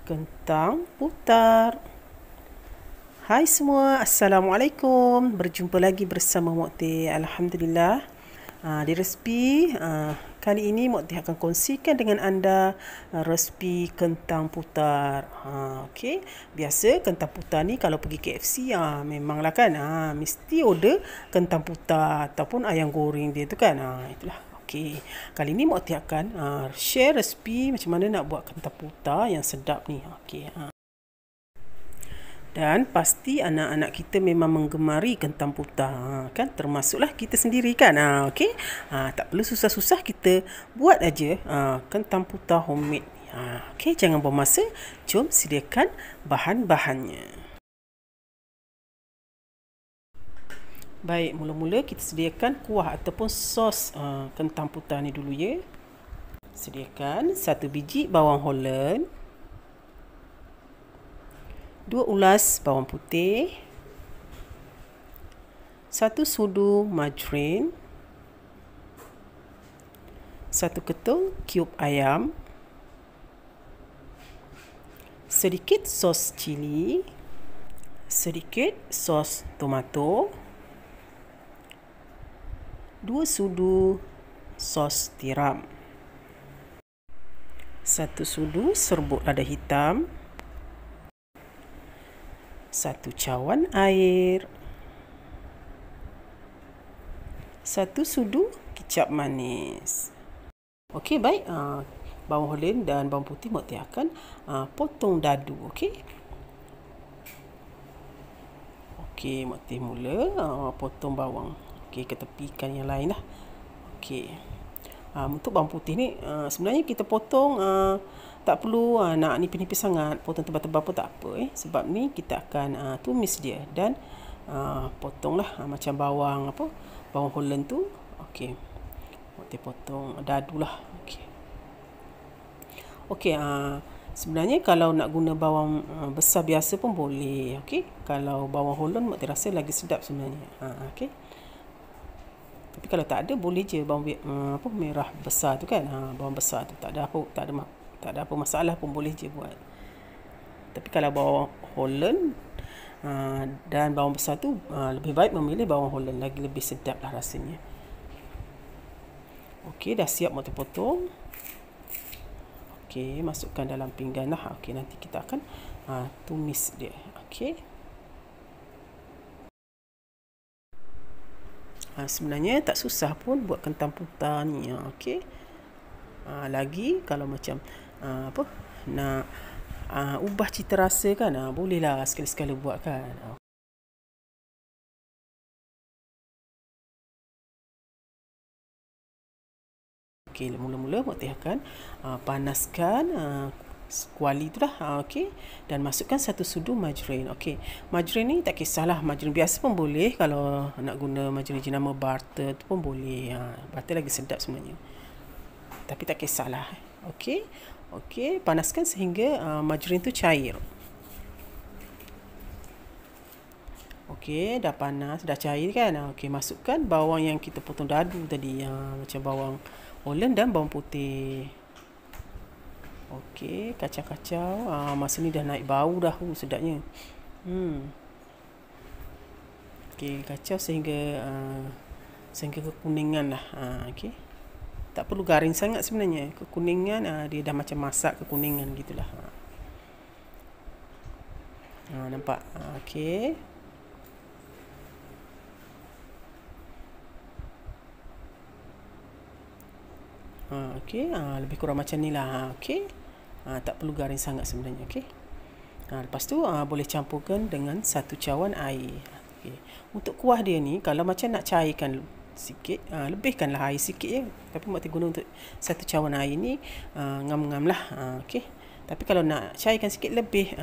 Kentang putar. Hai semua, Assalamualaikum. Berjumpa lagi bersama Mok Teh. Alhamdulillah. Di resipi kali ini Mok Teh akan kongsikan dengan anda resipi kentang putar. Okey, biasa kentang putar ni kalau pergi KFC memanglah kan mesti order kentang putar ataupun ayam goreng dia tu kan. Itulah. Okey, kali ni Mok Teh akan share resipi macam mana nak buat kentang putar yang sedap ni. Okey. Dan pasti anak-anak kita memang menggemari kentang putar, kan? Termasuklah kita sendiri kan. Okey. Tak perlu susah-susah, kita buat aja kentang putar homemade. Okey, jangan buang masa. Jom sediakan bahan-bahannya. Baik, mula-mula kita sediakan kuah ataupun sos kentang putar ni dulu ya. Sediakan 1 biji bawang Holland, 2 ulas bawang putih, 1 sudu margarin, 1 ketul cube ayam, sedikit sos cili, sedikit sos tomato, 2 sudu sos tiram, 1 sudu serbuk lada hitam, 1 cawan air, 1 sudu kicap manis. Okey, baik. Bawang Holland dan bawang putih Mok Teh akan potong dadu. Okey. Okey, Mok Teh mula potong bawang. Okey, ketepikan yang lain lah. Okey. Untuk bawang putih ni sebenarnya kita potong tak perlu nak nipis-nipis sangat, potong tebal-tebal pun tak apa sebab ni kita akan tumis dia dan potonglah macam bawang bawang Holland tu. Okey. Mok Teh potong dadu lah. Okey. Okey, sebenarnya kalau nak guna bawang besar biasa pun boleh. Okey. Kalau bawang Holland Mok Teh rasa lagi sedap sebenarnya. Okey. Tapi kalau tak ada boleh je bawang merah besar tu kan. Bawang besar tu tak ada apa masalah pun boleh je buat. Tapi kalau bawang Holland dan bawang besar tu lebih baik memilih bawang Holland, lagi lebih sedap lah rasanya. Okey, dah siap Mok Teh potong. Okey, masukkan dalam pinggan lah. Okey, nanti kita akan tumis dia. Okey. Sebenarnya tak susah pun buat kentang putar ni. Okey. Lagi kalau macam nak ubah cita rasa kan, bolehlah sekali-sekala buat kan. Okey, mula-mula Mok Teh akan panaskan kuali tu dah. Okey, dan masukkan 1 sudu margarin. Okey, margarin ni tak kisahlah, margarin biasa pun boleh. Kalau nak guna margarin jenama butter tu pun boleh. Butter lagi sedap sebenarnya, tapi tak kisahlah. Okey. Okey, panaskan sehingga margarin tu cair. Okey, dah panas, dah cair kan. Okey, masukkan bawang yang kita potong dadu tadi, macam bawang Holland dan bawang putih. Okey, kacau-kacau. Masa ni dah naik bau dah, sedapnya. Okey, kacau sehingga kekuningan lah. Okey. Tak perlu garing sangat sebenarnya. Kekuningan dia dah macam masak kekuningan gitulah. Nampak? Okey. Okey, lebih kurang macam ni lah. Okey. Tak perlu garing sangat sebenarnya. Okey. Lepas tu boleh campurkan dengan 1 cawan air. Okey. Untuk kuah dia ni kalau macam nak cairkan sikit, lebihkanlah air sikit je. Tapi Mok Teh guna untuk 1 cawan air ni ngam-ngam lah. Okey. Tapi kalau nak cairkan sikit, lebih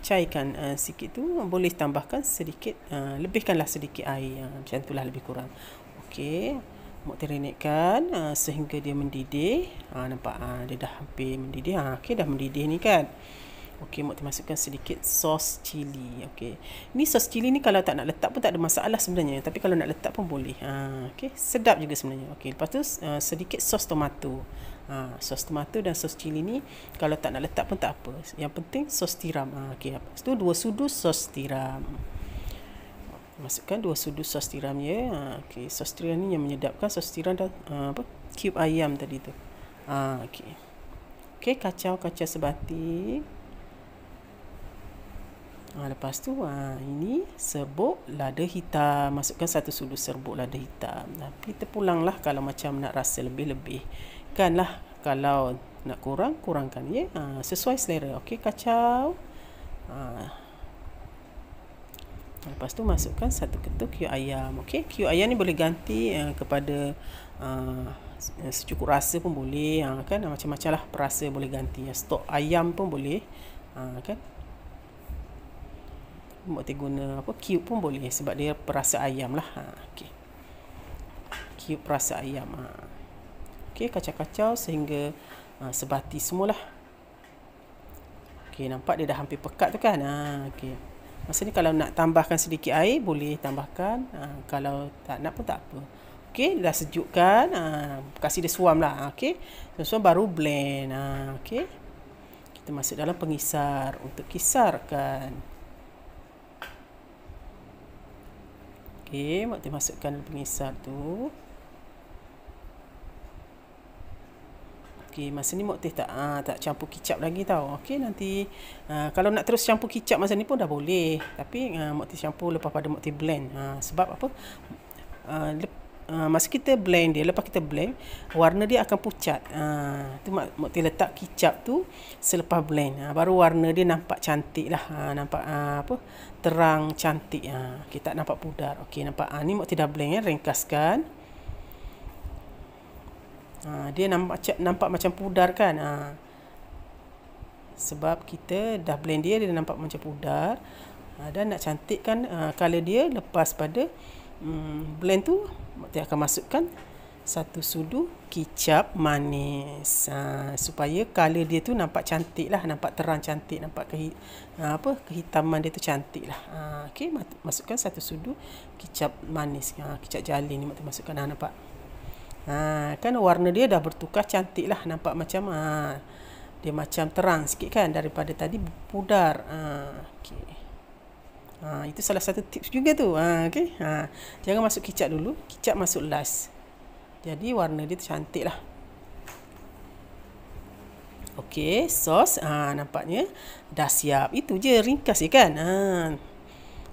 cairkan sikit tu, boleh tambahkan sedikit, lebihkanlah sedikit air. Macam itulah lebih kurang. Okey. Mok Teh renekkan sehingga dia mendidih. Nampak dia dah hampir mendidih. Okey, dah mendidih ni kan. Okey, Mok Teh masukkan sedikit sos cili. Okey. Ni sos cili ni kalau tak nak letak pun tak ada masalah sebenarnya, tapi kalau nak letak pun boleh. Okey, sedap juga sebenarnya. Okey, lepas tu sedikit sos tomato. Sos tomato dan sos cili ni kalau tak nak letak pun tak apa. Yang penting sos tiram. Okey, lepas tu 2 sudu sos tiram. Masukkan 2 sudu sos tiram ya. Okey, sos tiram ni yang menyedapkan. Sos tiram dan cube ayam tadi tu. Okey. Okey, kacau sebati. Lepas tu ini serbuk lada hitam. Masukkan 1 sudu serbuk lada hitam. Tapi terpulanglah kalau macam nak rasa lebih-lebih. Kan lah, kalau nak kurangkan ya. Sesuai selera. Okey, kacau. Lepas tu masukkan 1 ketul kiu ayam. Okey, kiu ayam ni boleh ganti kepada secukup rasa pun boleh. Kan macam-macam lah perasa boleh ganti. Stok ayam pun boleh. Kan. Kita guna cube pun boleh sebab dia perasa ayam lah. Okey. Cube perasa ayam. Okey, kacau-kacau sehingga sebati semualah. Okey, nampak dia dah hampir pekat tu kan. Okey. Masa ni kalau nak tambahkan sedikit air boleh tambahkan. Kalau tak nak pun tak apa. Okey, dah sejukkan. Kasih dia suam lah. Okey. Suam baru blend. Okey. Kita masuk dalam pengisar untuk kisarkan. Okey, kita masukkan dalam pengisar tu. Okey, masa ni Mak Teh tak campur kicap lagi tau. Okey, nanti kalau nak terus campur kicap masa ni pun dah boleh. Tapi Mak Teh campur lepas pada Mak Teh blend. Sebab apa? Masa kita blend dia, lepas kita blend, warna dia akan pucat. Tu Mak Teh letak kicap tu selepas blend. Baru warna dia nampak cantik lah. Nampak terang cantik. Kita tak nampak pudar. Okey, nampak. Ni Mak Teh dah blend ringkaskan. Dia nampak macam pudar kan. Sebab kita dah blend dia nampak macam pudar. Dan nak cantikkan color dia lepas pada blend tu, Mak Teh akan masukkan 1 sudu kicap manis. Supaya color dia tu nampak cantik lah, nampak terang cantik, nampak kehitaman dia tu cantik lah. Okey, masukkan 1 sudu kicap manis. Kicap jalin ni Mak Teh masukkan. Nampak? Kan warna dia dah bertukar cantik lah, nampak macam dia macam terang sikit kan daripada tadi pudar. Okey. Itu salah satu tips juga tu. Okey. Jangan masuk kicap dulu, kicap masuk last. Jadi warna dia cantik lah. Okey, sos nampaknya dah siap. Itu je, ringkas je kan.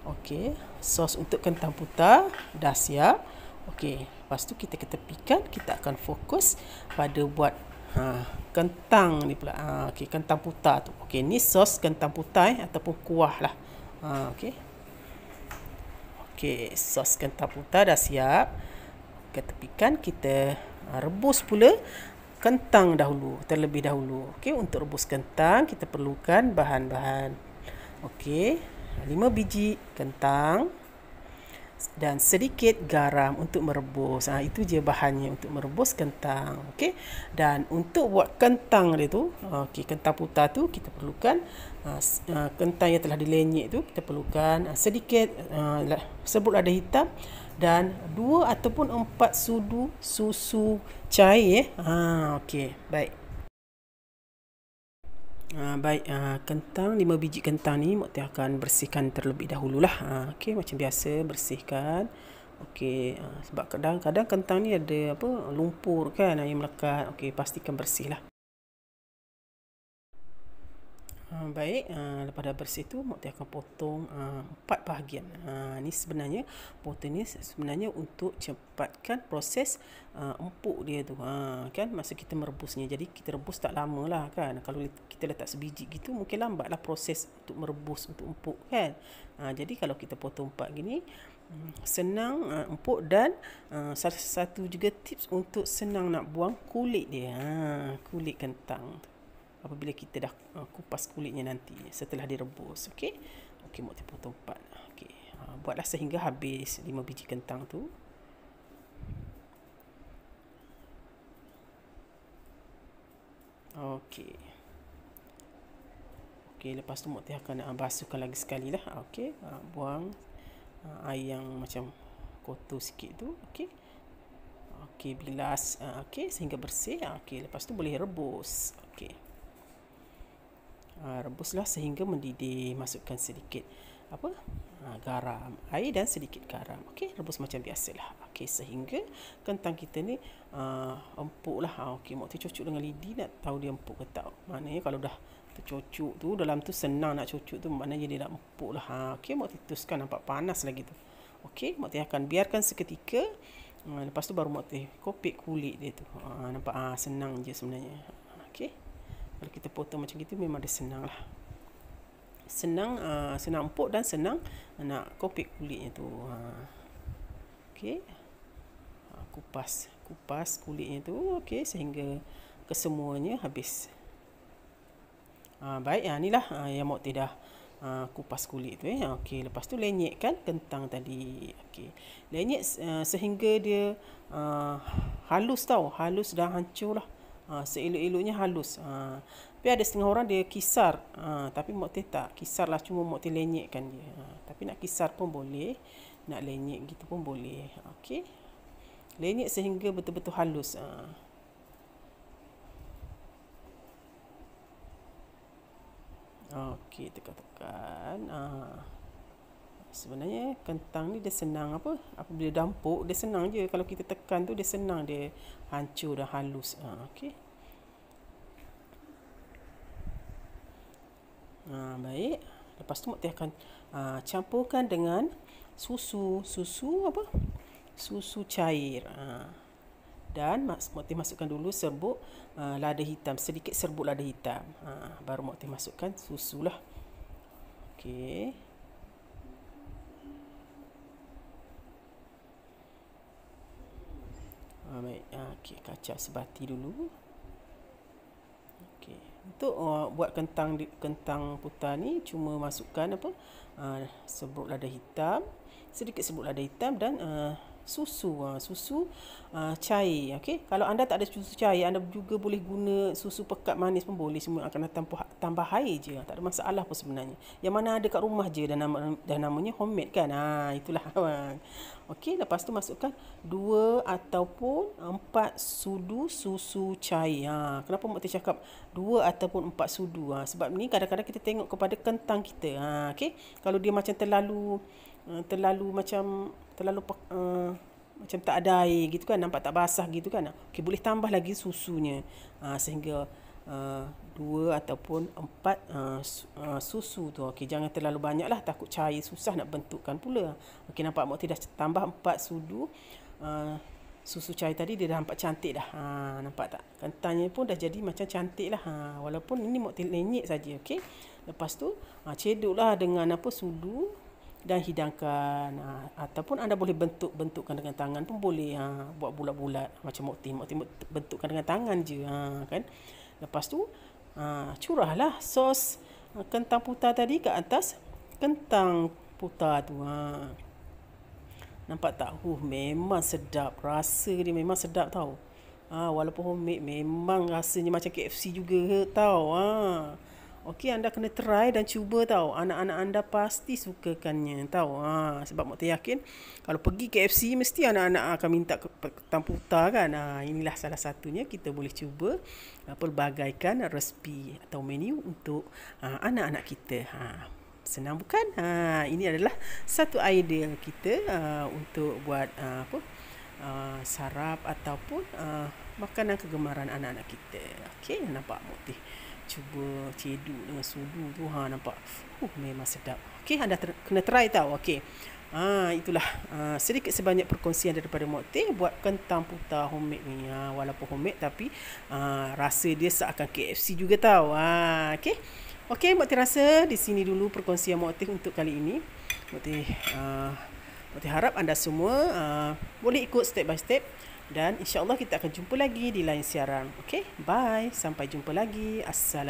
Okey, sos untuk kentang putah dah siap. Okey, lepas tu kita ketepikan, kita akan fokus pada buat kentang ni pula. Okey, kentang putah tu. Okey, ni sos kentang putah ataupun kuah lah. Okey. Okey, sos kentang putah dah siap. Ketepikan, kita rebus pula kentang dahulu, terlebih dahulu. Okey, untuk rebus kentang kita perlukan bahan-bahan. Okey, 5 biji kentang dan sedikit garam untuk merebus. Itu je bahannya untuk merebus kentang. Okey. Dan untuk buat kentang dia tu, kentang putah tu kita perlukan kentang yang telah dilenyek tu kita perlukan sedikit serbuk lada hitam dan 2 ataupun 4 sudu susu cair. Okey, baik. Baik, kentang 5 biji kentang ni Mak Teh akan bersihkan terlebih dahululah. Okey, macam biasa bersihkan. Okey, sebab kadang-kadang kentang ni ada lumpur kan yang melekat. Okey, pastikan bersihlah. Baik, lepas dah bersih tu Mak Teh akan potong 4 bahagian. Ni sebenarnya potong ni sebenarnya untuk cepatkan proses empuk dia tu. Kan masa kita merebusnya. Jadi kita rebus tak lama lah kan. Kalau kita letak sebiji gitu mungkin lambatlah proses untuk merebus untuk empuk kan. Jadi kalau kita potong 4 gini senang empuk dan salah satu juga tips untuk senang nak buang kulit dia. Kulit kentang tu. Apabila kita dah kupas kulitnya nanti setelah direbus. Okey. Okey, Mak Teh potong 4. Okey. Buatlah sehingga habis 5 biji kentang tu. Okey. Okey, lepas tu Mak Teh akan basuhkan lagi sekali lah. Okey. Buang air yang macam kotor sikit tu. Okey. Okey. okey, bilas, okey, sehingga bersih. Okey, lepas tu boleh rebus. Okey. Rebuslah sehingga mendidih. Masukkan sedikit garam, air dan sedikit garam. Okey, rebus macam biasalah. Okey, sehingga kentang kita ni empuk lah. Okey, Mak Tir cucuk dengan lidi nak tahu dia empuk ke tak. Maknanya kalau dah tercucuk tu, dalam tu senang nak cucuk tu, maknanya dia dah empuk lah. Okey, Mak Tir teruskan, nampak panas lagi tu. Okey, Mak Tir akan biarkan seketika. Lepas tu baru Mak Tir kopek kulit dia tu. Nampak senang je sebenarnya. Okey. Kalau kita potong macam gitu memang dia senang lah. Senang empuk dan senang nak kopek kulitnya tu. Okey. Kupas kulitnya tu, okey, sehingga kesemuanya habis. Baik, inilah yang Mak Tir dah kupas kulit tu. Okey, lepas tu lenyekkan kentang tadi. Okey. Lenyek sehingga dia halus tau. Halus dah hancur lah. Seelok-eloknya halus. Tapi ada setengah orang dia kisar. Tapi Mak Tir tak kisar lah, cuma Mak Tir lenyekkan dia. Tapi nak kisar pun boleh, nak lenyek gitu pun boleh. Okey. Lenyek sehingga betul-betul halus. Okey, tekan-tekan. Sebenarnya kentang ni dia senang apabila dah empuk, dia senang je. Kalau kita tekan tu dia senang, dia hancur dan halus. Okey. Baik. Lepas tu Mak Tir akan campurkan dengan susu cair. Dan Mak Tir masukkan dulu serbuk lada hitam, sedikit serbuk lada hitam. Baru Mak Tir masukkan susu lah. Okey. Baik. Okey, kacau sebati dulu. Okey. Untuk buat kentang putar ni cuma masukkan serbuk lada hitam, sedikit serbuk lada hitam dan susu cair. Okey, kalau anda tak ada susu cair, anda juga boleh guna susu pekat manis pun boleh, semua akan tambah air je, tak ada masalah pun sebenarnya. Yang mana ada kat rumah je, dan namanya homemade kan. Itulah. Okey, lepas tu masukkan 2 ataupun 4 sudu susu cair. Kenapa Mak Tir cakap 2 ataupun 4 sudu? Sebab ni kadang-kadang kita tengok kepada kentang kita. Okey, kalau dia macam terlalu macam tak ada air gitu kan, nampak tak basah gitu kan. Okey, boleh tambah lagi susunya sehingga 2 ataupun 4 susu tu. Okey, jangan terlalu banyak lah, takut cair susah nak bentukkan pula. Okey, nampak Mak Tir dah tambah 4 sudu susu cair tadi, dia dah nampak cantik dah. Nampak tak? Kentangnya pun dah jadi macam cantik lah. Walaupun ini Mak Tir lenyek saja. Okey, lepas tu cedoklah dengan sudu dan hidangkan. Ataupun anda boleh bentukkan dengan tangan pun boleh. Buat bulat-bulat macam Mak Tir bentukkan dengan tangan je. Kan. Lepas tu curahlah sos kentang putar tadi ke atas kentang putar tu. Nampak tak? Memang sedap. Rasa dia memang sedap tau. Walaupun homemade, memang rasanya macam KFC juga tau. Okey, anda kena try dan cuba tau. Anak-anak anda pasti sukakannya tau. Sebab Mak Tir yakin kalau pergi KFC mesti anak-anak akan minta kentang putar kan. Inilah salah satunya, kita boleh cuba pelbagaikan resipi atau menu untuk anak-anak kita. Senang bukan? Ini adalah satu idea kita untuk buat sarap ataupun makanan kegemaran anak-anak kita. Okey, nampak Mak Tir cuba ceduk dengan sudu tu. Nampak memang sedap. Okey, anda kena try tau. Okey, itulah sedikit sebanyak perkongsian daripada Mak Tir buat kentang putar homemade ni. Walaupun homemade tapi rasa dia seakan KFC juga tau. Okey, Mak Tir rasa di sini dulu perkongsian Mak Tir untuk kali ini. Mak Tir harap anda semua boleh ikut step by step. Dan insyaAllah kita akan jumpa lagi di lain siaran. Okey, bye. Sampai jumpa lagi. Assalamualaikum.